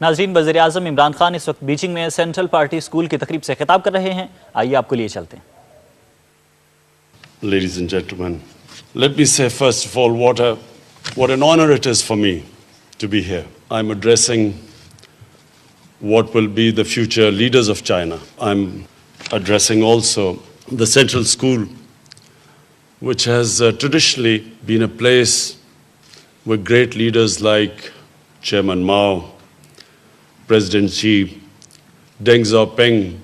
नाज़रीन, वज़ीर-ए-आज़म इमरान खान इस वक्त बीजिंग में सेंट्रल पार्टी स्कूल की तकरीब से खिताब कर रहे हैं। आइए आपको लिए चलते हैं। Ladies and gentlemen, let me say first of all what an honor it is for me to be here. I'm addressing what will be the future leaders of China. I'm addressing also the central school, which has traditionally been a place where great leaders like Chairman Mao, President Xi, Deng Xiaoping,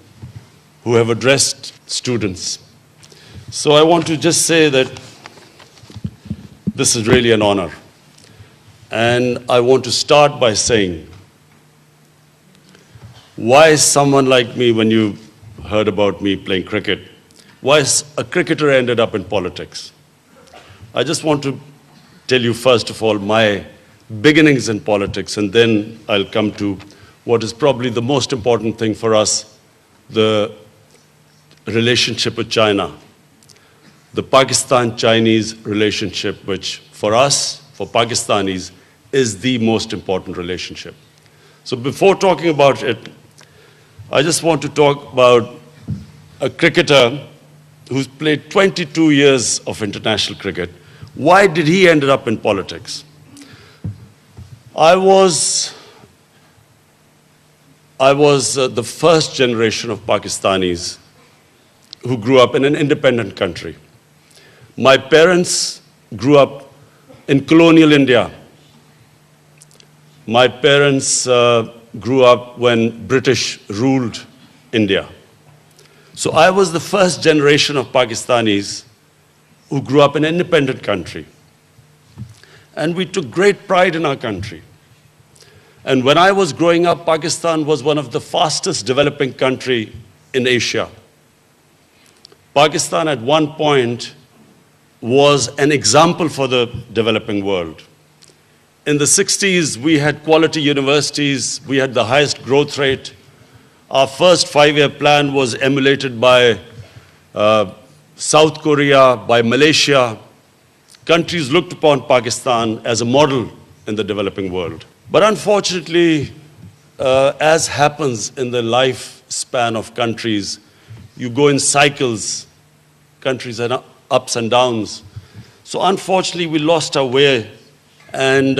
who have addressed students. So I want to just say that this is really an honor. And I want to start by saying, why someone like me, when you heard about me playing cricket, why a cricketer ended up in politics? I just want to tell you, first of all, my beginnings in politics, and then I'll come to what is probably the most important thing for us, the relationship with China, the Pakistan-Chinese relationship, which for us, for Pakistanis, is the most important relationship. So before talking about it, I just want to talk about a cricketer who's played 22 years of international cricket. Why did he end up in politics? I was the first generation of Pakistanis who grew up in an independent country. My parents grew up in colonial India. My parents grew up when British ruled India. So I was the first generation of Pakistanis who grew up in an independent country. And we took great pride in our country. And when I was growing up, Pakistan was one of the fastest developing countries in Asia. Pakistan at one point was an example for the developing world. In the 60s, we had quality universities, we had the highest growth rate. Our first 5-year plan was emulated by South Korea, by Malaysia. Countries looked upon Pakistan as a model in the developing world. But unfortunately, as happens in the lifespan of countries, you go in cycles, countries have ups and downs. So unfortunately, we lost our way. And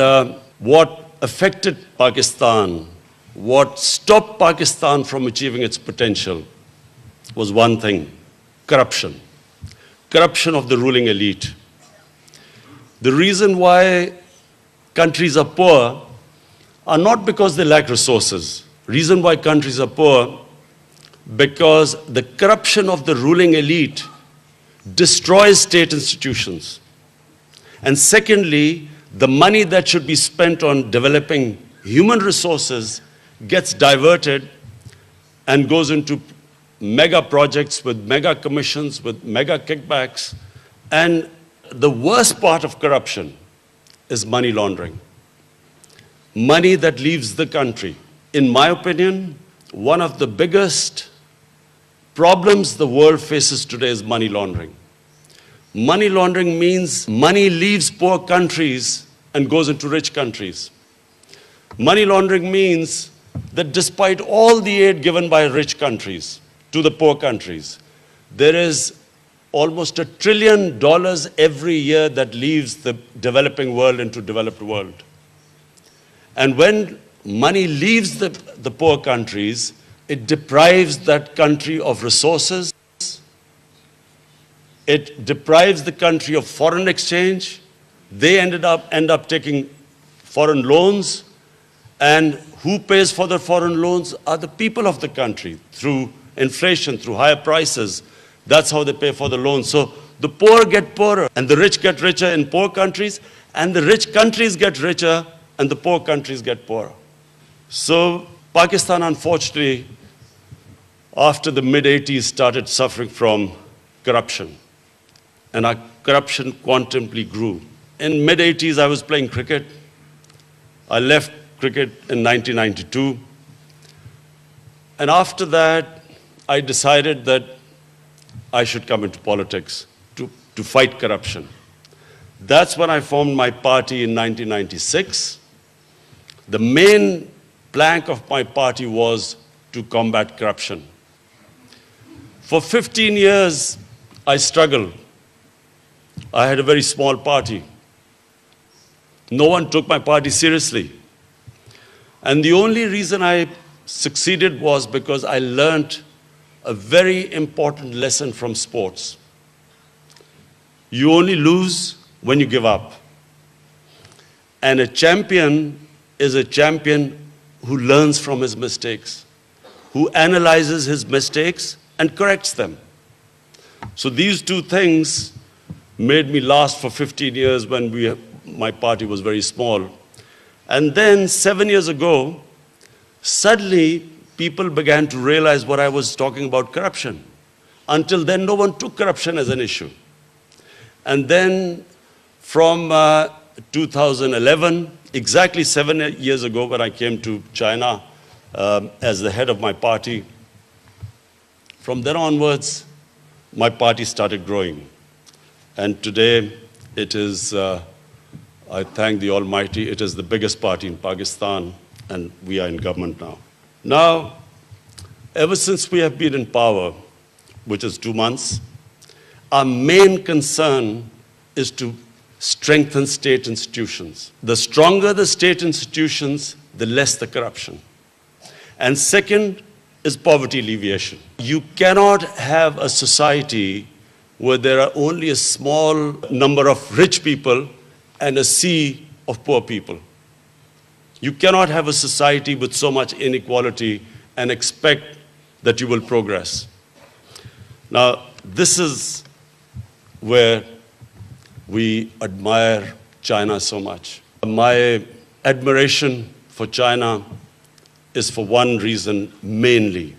what affected Pakistan, what stopped Pakistan from achieving its potential was one thing: corruption. Corruption of the ruling elite. The reason why countries are poor are not because they lack resources. Reason why countries are poor, because the corruption of the ruling elite destroys state institutions. And secondly, the money that should be spent on developing human resources gets diverted and goes into mega projects with mega commissions, with mega kickbacks. And the worst part of corruption is money laundering. Money that leaves the country. In my opinion, one of the biggest problems the world faces today is money laundering. Money laundering means money leaves poor countries and goes into rich countries. Money laundering means that despite all the aid given by rich countries to the poor countries, there is almost $1 trillion every year that leaves the developing world into developed world. And when money leaves the poor countries, it deprives that country of resources. It deprives the country of foreign exchange. They end up taking foreign loans. And who pays for the foreign loans are the people of the country through inflation, through higher prices. That's how they pay for the loans. So the poor get poorer and the rich get richer in poor countries, and the rich countries get richer and the poor countries get poorer. So Pakistan, unfortunately, after the mid-80s, started suffering from corruption. And our corruption quantumly grew. In mid-80s, I was playing cricket. I left cricket in 1992. And after that, I decided that I should come into politics to fight corruption. That's when I formed my party in 1996. The main plank of my party was to combat corruption. For 15 years, I struggled. I had a very small party. No one took my party seriously. And the only reason I succeeded was because I learned a very important lesson from sports. You only lose when you give up. And a champion is a champion who learns from his mistakes, who analyzes his mistakes and corrects them. So these two things made me last for 15 years when my party was very small. And then 7 years ago, suddenly people began to realize what I was talking about, corruption. Until then, no one took corruption as an issue. And then from 2011, exactly 7 years ago when I came to China as the head of my party, from then onwards, my party started growing. And today, it is, I thank the Almighty, it is the biggest party in Pakistan, and we are in government now. Now, ever since we have been in power, which is 2 months, our main concern is to strengthen state institutions. The stronger the state institutions, the less the corruption. And second is poverty alleviation. You cannot have a society where there are only a small number of rich people and a sea of poor people. You cannot have a society with so much inequality and expect that you will progress. Now, this is where we admire China so much. My admiration for China is for one reason mainly.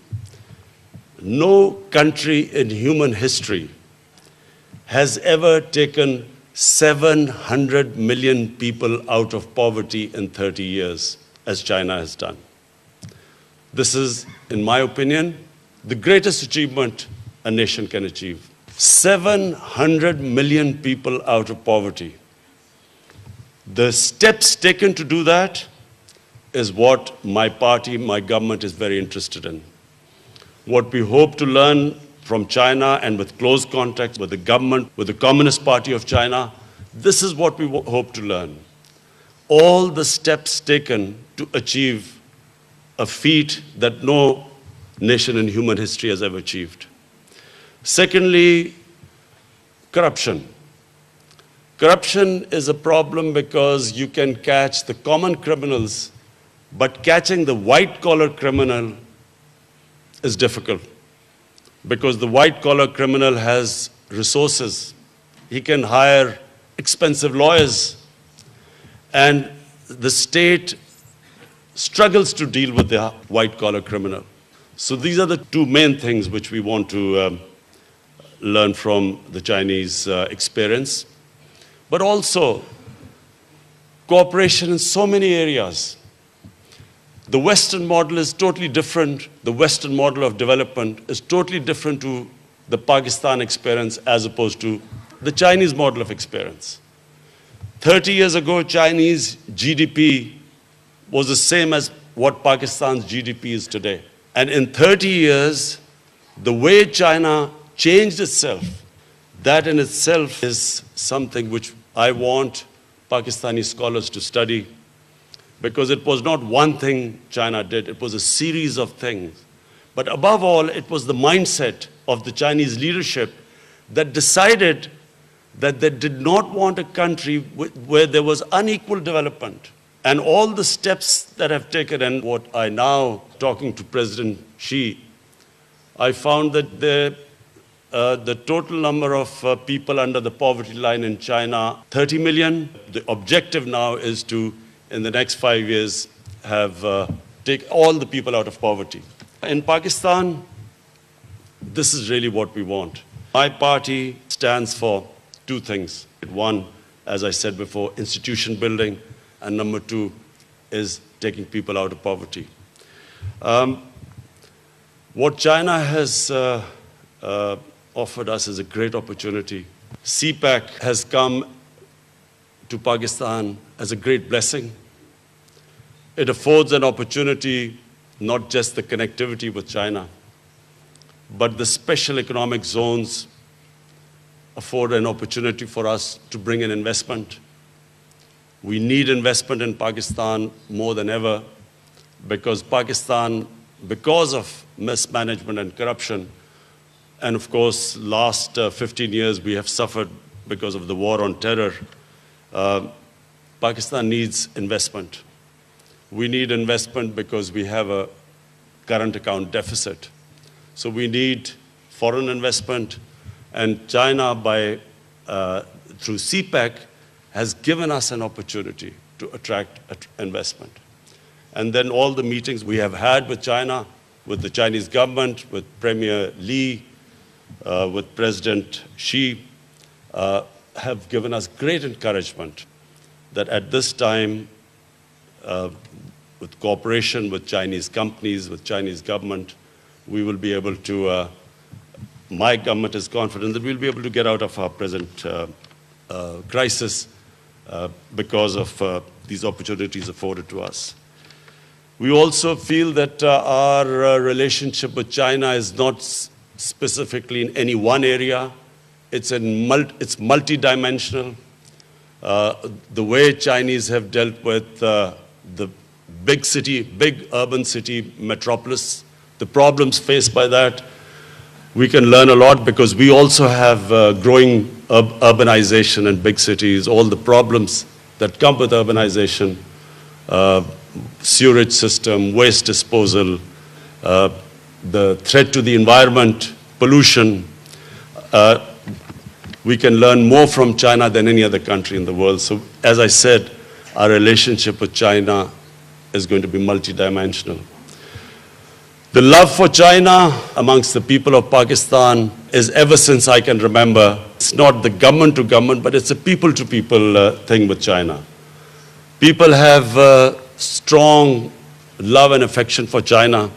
No country in human history has ever taken 700 million people out of poverty in 30 years, as China has done. This is, in my opinion, the greatest achievement a nation can achieve. 700 million people out of poverty. The steps taken to do that is what my party, my government is very interested in. What we hope to learn from China and with close contact with the government, with the Communist Party of China, this is what we hope to learn. All the steps taken to achieve a feat that no nation in human history has ever achieved. Secondly, corruption. Corruption is a problem because you can catch the common criminals, but catching the white-collar criminal is difficult because the white-collar criminal has resources. He can hire expensive lawyers, and the state struggles to deal with the white-collar criminal. So these are the two main things which we want to learn from the Chinese experience, but also cooperation in so many areas. The Western model is totally different. The Western model of development is totally different to the Pakistan experience as opposed to the Chinese model of experience. 30 years ago, Chinese GDP was the same as what Pakistan's GDP is today. And in 30 years, the way China changed itself, that in itself is something which I want Pakistani scholars to study, because it was not one thing China did, it was a series of things. But above all, it was the mindset of the Chinese leadership that decided that they did not want a country where there was unequal development. And all the steps that I've taken, and what I now, talking to President Xi, I found that the total number of people under the poverty line in China, 30 million. The objective now is to, in the next 5 years, take all the people out of poverty. In Pakistan, this is really what we want. My party stands for two things. One, as I said before, institution building, and number two is taking people out of poverty. What China has offered us is a great opportunity. CPEC has come to Pakistan as a great blessing. It affords an opportunity, not just the connectivity with China, but the special economic zones afford an opportunity for us to bring in investment. We need investment in Pakistan more than ever because Pakistan, because of mismanagement and corruption, and of course, last 15 years we have suffered because of the war on terror, Pakistan needs investment. We need investment because we have a current account deficit. So we need foreign investment, and China, through CPEC, has given us an opportunity to attract investment. And then all the meetings we have had with China, with the Chinese government, with Premier Li, with President Xi, have given us great encouragement that at this time, with cooperation with Chinese companies, with Chinese government, we will be able to, my government is confident that we'll be able to get out of our present crisis because of these opportunities afforded to us. We also feel that our relationship with China is not specifically in any one area. It's multidimensional. The way Chinese have dealt with the big urban city metropolis, the problems faced by that, we can learn a lot because we also have growing urbanization in big cities, all the problems that come with urbanization, sewage system, waste disposal, the threat to the environment, pollution. We can learn more from China than any other country in the world. So, as I said, our relationship with China is going to be multidimensional. The love for China amongst the people of Pakistan is ever since I can remember. It's not the government to government, but it's a people to people thing with China. People have strong love and affection for China.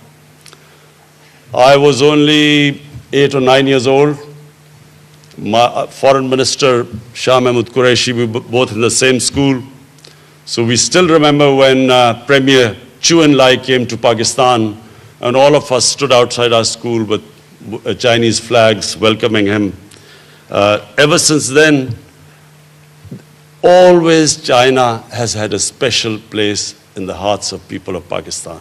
I was only 8 or 9 years old. My foreign minister, Shah Mahmud Qureshi, we were both in the same school. So we still remember when Premier Chu En-lai came to Pakistan, and all of us stood outside our school with Chinese flags welcoming him. Ever since then, always China has had a special place in the hearts of people of Pakistan.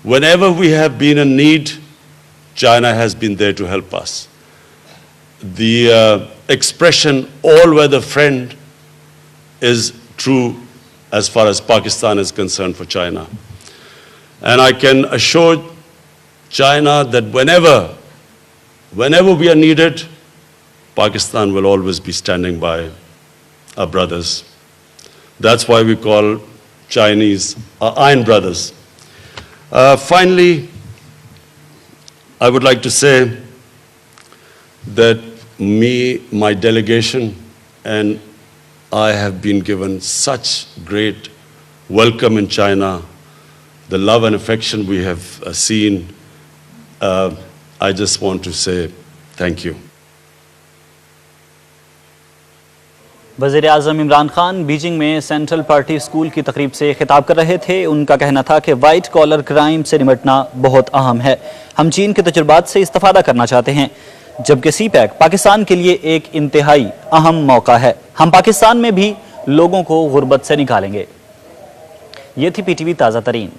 Whenever we have been in need, China has been there to help us. The expression all-weather friend is true as far as Pakistan is concerned for China. And I can assure China that whenever we are needed, Pakistan will always be standing by our brothers. That's why we call Chinese our Iron Brothers. Finally, I would like to say that my delegation, and I have been given such great welcome in China, the love and affection we have seen. I just want to say thank you. वज़ीर-ए-आज़म Imran Khan Beijing में central party school की तकरीब से खिताब कर रहे थे। उनका कहना था कि वाइट कॉलर क्राइम से निपटना बहुत अहम है। हम चीन के तजुर्बात से इस्तिफादा करना चाहते हैं, जबकि सीपैक पाकिस्तान के लिए एक इंतहाई अहम मौका है। हम पाकिस्तान में भी लोगों को गुर्बत से निकालेंगे। ये थी पीटीवी ताज़ा तरीन।